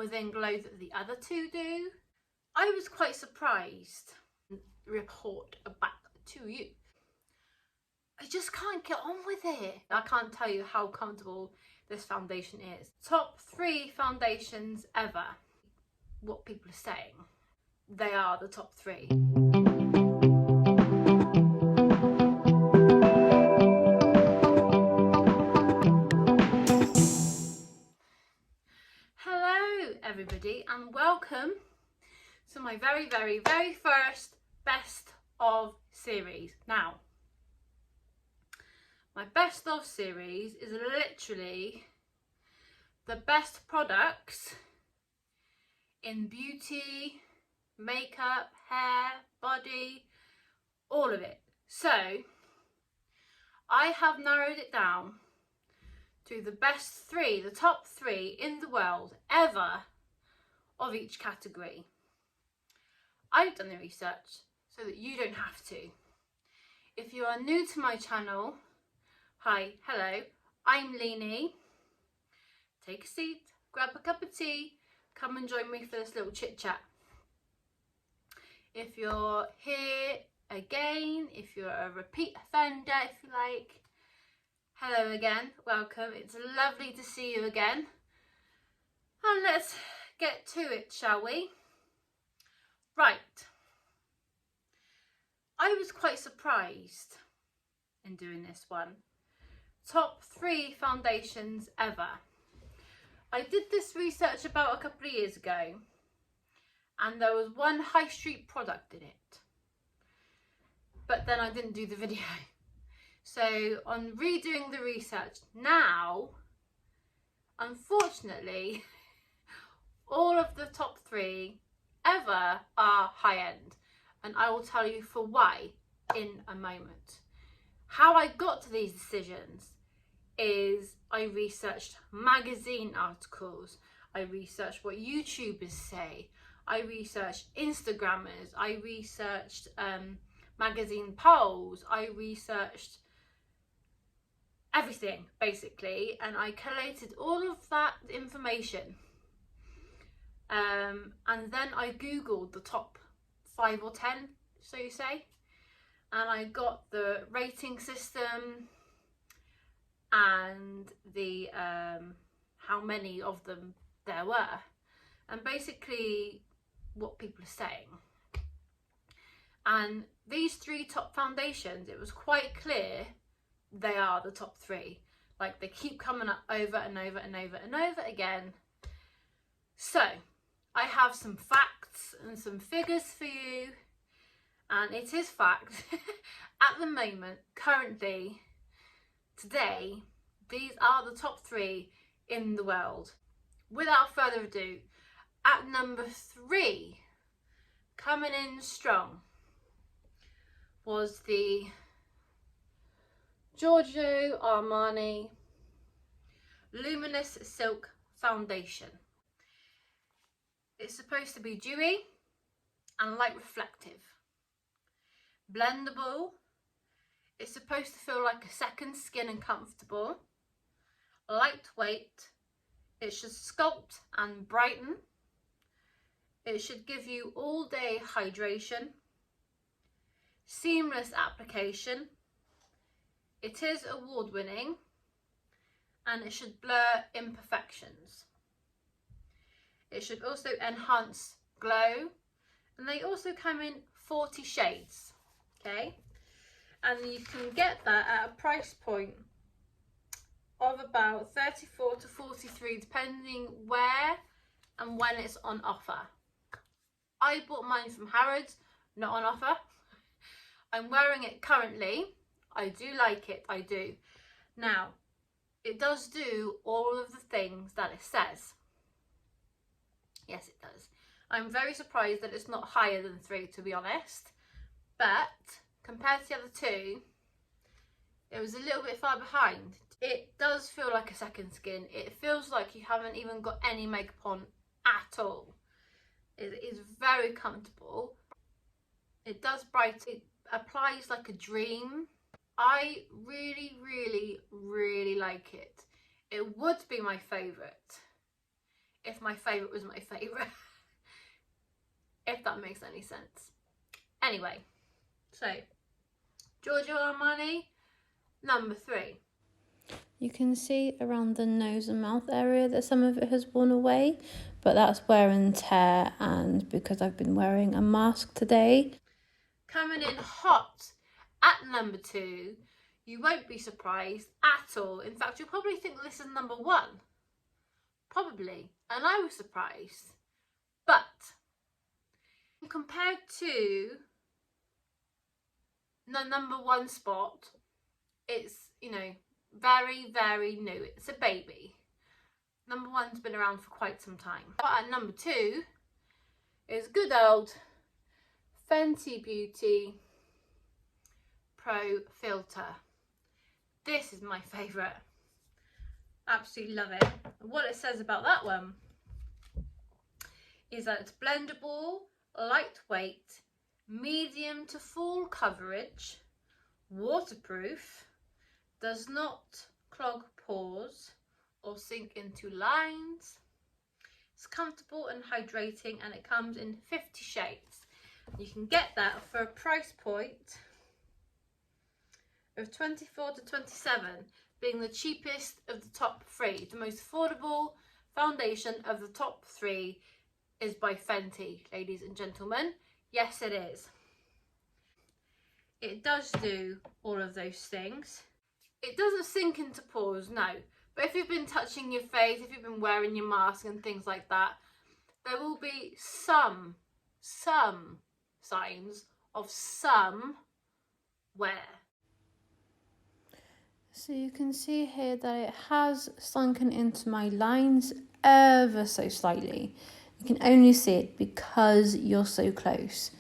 within glow that the other two do. I was quite surprised. Report back to you. I just can't get on with it. I can't tell you how comfortable this foundation is. Top 3 foundations ever. What people are saying. They are the top 3. Hello everybody and welcome to my very first best of series. Now, my best of series is literally the best products in beauty, makeup, hair, body, all of it. So I have narrowed it down to the best 3, the top 3 in the world ever of each category. I've done the research so that you don't have to. If you are new to my channel, hi, hello, I'm Leanie. Take a seat, grab a cup of tea, come and join me for this little chit chat. If you're here again, if you're a repeat offender, if you like, hello again, welcome. It's lovely to see you again. And let's get to it, shall we? Right. I was quite surprised in doing this one. Top 3 foundations ever. I did this research about a couple of years ago and there was one high street product in it. But then I didn't do the video. So on redoing the research now, unfortunately, all of the top 3 ever are high end. And I will tell you for why in a moment. How I got to these decisions is I researched magazine articles, I researched what YouTubers say, I researched Instagrammers, I researched magazine polls, I researched everything basically, and I collated all of that information and then I googled the top 5 or 10, so you say, and I got the rating system and the how many of them there were, and basically what people are saying. And these 3 top foundations, it was quite clear they are the top 3. Like, they keep coming up over and over and over and over again. So I have some facts and some figures for you, and it is fact at the moment, currently, today, these are the top 3 in the world. Without further ado, at number 3, coming in strong, was the Giorgio Armani Luminous Silk Foundation. It's supposed to be dewy and light reflective, blendable. It's supposed to feel like a second skin and comfortable, lightweight. It should sculpt and brighten. It should give you all day hydration, seamless application. It is award winning and it should blur imperfections. It should also enhance glow, and they also come in 40 shades, okay? And you can get that at a price point of about 34 to 43 depending where and when it's on offer. I bought mine from Harrods, not on offer. I'm wearing it currently. I do like it, I do. Now, it does do all of the things that it says. Yes, it does. I'm very surprised that it's not higher than 3, to be honest. But compared to the other 2, it was a little bit far behind. It does feel like a second skin. It feels like you haven't even got any makeup on at all. It is very comfortable. It does brighten. It applies like a dream. I really like it. It would be my favourite if my favourite was my favourite. If that makes any sense. Anyway, so Giorgio Armani, number 3. You can see around the nose and mouth area that some of it has worn away, but that's wear and tear, and because I've been wearing a mask today. Coming in hot at number 2, you won't be surprised at all. In fact, you'll probably think this is number 1. Probably. And I was surprised. But compared to the number 1 spot, it's, you know, very, very new. It's a baby. Number 1's been around for quite some time. But at number 2 is good old Fenty Beauty Pro filt'r. This is my favourite. Absolutely love it. And what it says about that one is that it's blendable, lightweight, medium to full coverage, waterproof, does not clog pores or sink into lines. It's comfortable and hydrating, and it comes in 50 shades. You can get that for a price point of 24 to 27, being the cheapest of the top 3. The most affordable foundation of the top 3 is by Fenty, ladies and gentlemen. Yes, it is. It does do all of those things. It doesn't sink into pores, no. But if you've been touching your face, if you've been wearing your mask and things like that, there will be some signs of some wear. So you can see here that it has sunken into my lines ever so slightly. You can only see it because you're so close.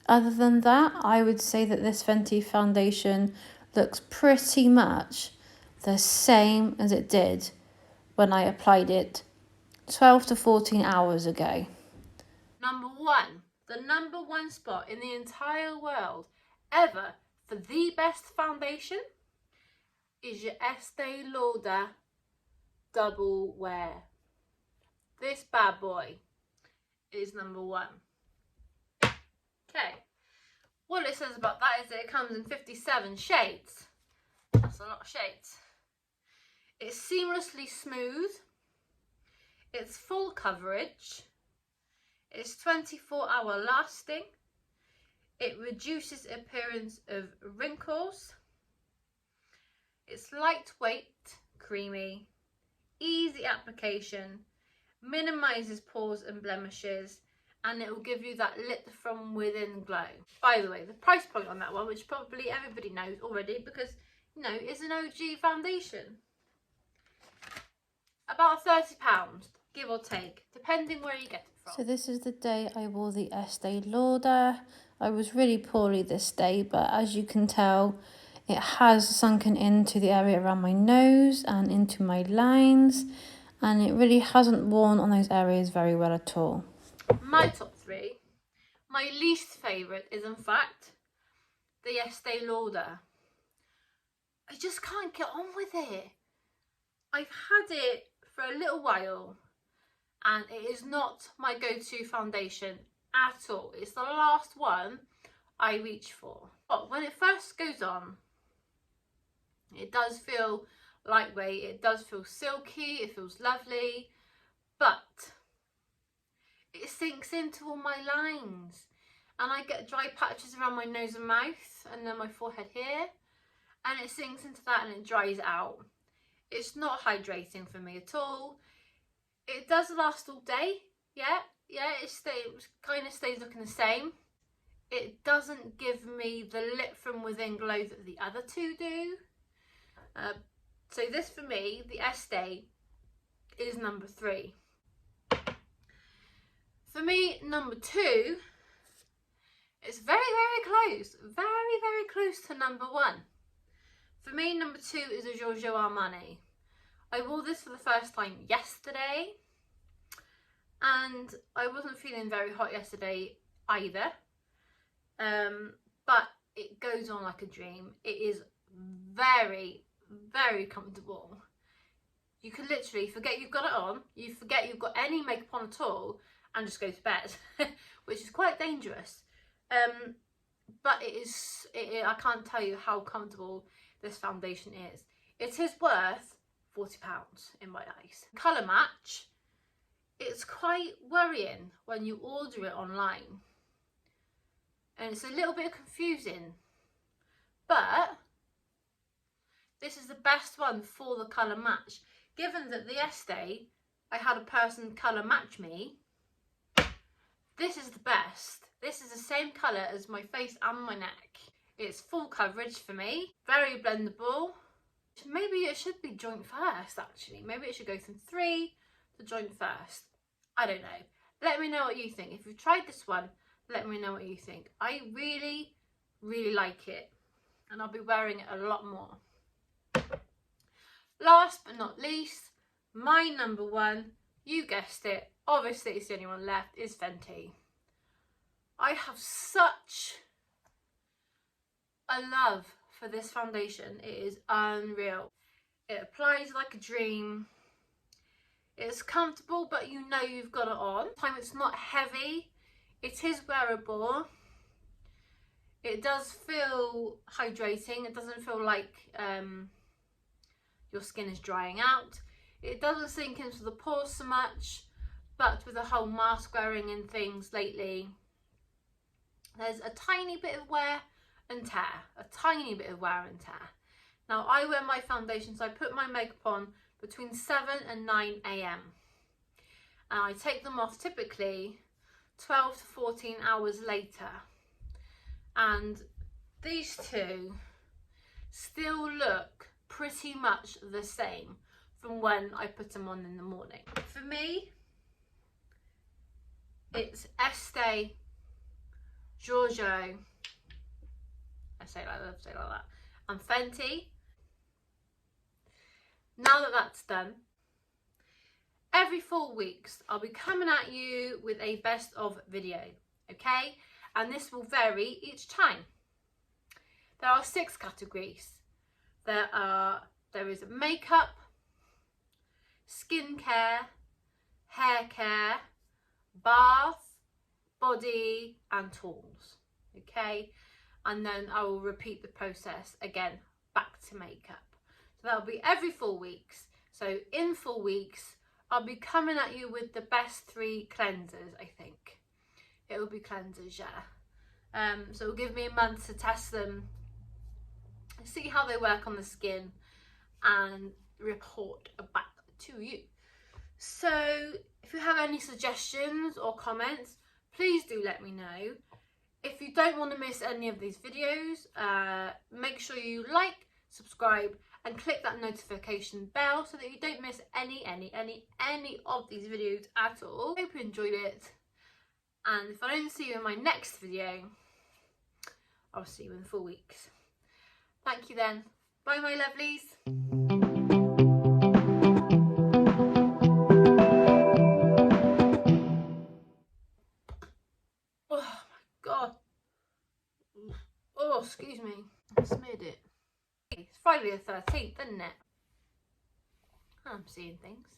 Other than that, I would say that this Fenty foundation looks pretty much the same as it did when I applied it 12 to 14 hours ago. Number 1, the number 1 spot in the entire world ever for the best foundation is your Estée Lauder Double Wear. This bad boy is number 1. Okay, what it says about that is that it comes in 57 shades. That's a lot of shades. It's seamlessly smooth. It's full coverage. It's 24-hour lasting. It reduces appearance of wrinkles. It's lightweight, creamy, easy application, minimises pores and blemishes, and it will give you that lit from within glow. By the way, the price point on that one, which probably everybody knows already because, you know, it's an OG foundation. About £30, give or take, depending where you get it from. So this is the day I wore the Estée Lauder. I was really poorly this day, but as you can tell, it has sunken into the area around my nose and into my lines, and it really hasn't worn on those areas very well at all. My top 3, my least favourite is in fact the Estée Lauder. I just can't get on with it. I've had it for a little while and it is not my go-to foundation at all. It's the last one I reach for. But when it first goes on, it does feel lightweight, it does feel silky, it feels lovely, but it sinks into all my lines and I get dry patches around my nose and mouth and then my forehead here, and it sinks into that and it dries out. It's not hydrating for me at all. It does last all day, yeah, it kind of stays looking the same. It doesn't give me the lit from within glow that the other 2 do. So this for me, the Estée, is number 3. For me, number 2 is very, very close. Very, very close to number 1. For me, number 2 is a Giorgio Armani. I wore this for the first time yesterday. And I wasn't feeling very hot yesterday either. But it goes on like a dream. It is very, very comfortable. You can literally forget you've got it on, you forget you've got any makeup on at all, and just go to bed, which is quite dangerous. But I can't tell you how comfortable this foundation is. It is worth £40 in my eyes. Colour match, it's quite worrying when you order it online. And it's a little bit confusing. But this is the best one for the colour match. Given that the Estée, I had a person colour match me, this is the best. This is the same colour as my face and my neck. It's full coverage for me, very blendable. Maybe it should be joint first actually. Maybe it should go from 3 to joint first. I don't know. Let me know what you think. If you've tried this one, let me know what you think. I really, really like it. And I'll be wearing it a lot more. Last but not least, my number one, you guessed it, obviously it's the only one left, is Fenty. I have such a love for this foundation. It is unreal. It applies like a dream. It's comfortable, but you know you've got it on. It's not heavy. It is wearable. It does feel hydrating. It doesn't feel like your skin is drying out. It doesn't sink into the pores so much, but with the whole mask wearing and things lately, there's a tiny bit of wear and tear. A tiny bit of wear and tear. Now, I wear my foundations, I put my makeup on between 7 and 9 AM. And I take them off typically 12 to 14 hours later. And these two still look pretty much the same from when I put them on in the morning. For me, it's Estée, Giorgio, I say it like that, and Fenty. Now that that's done, every 4 weeks I'll be coming at you with a best of video, okay? And this will vary each time. There are 6 categories. There is makeup, skincare, hair care, bath, body and tools, okay? And then I will repeat the process again back to makeup. So that'll be every 4 weeks. So in 4 weeks I'll be coming at you with the best 3 cleansers. I think it will be cleansers, yeah. So it'll give me a month to test them, see how they work on the skin and report back to you. So if you have any suggestions or comments, please do let me know. If you don't want to miss any of these videos, make sure you like, subscribe and click that notification bell so that you don't miss any of these videos at all. Hope you enjoyed it, and if I don't see you in my next video, I'll see you in 4 weeks. Thank you then. Bye my lovelies. Oh my god. Oh, excuse me. I smeared it. It's Friday the 13th, isn't it? I'm seeing things.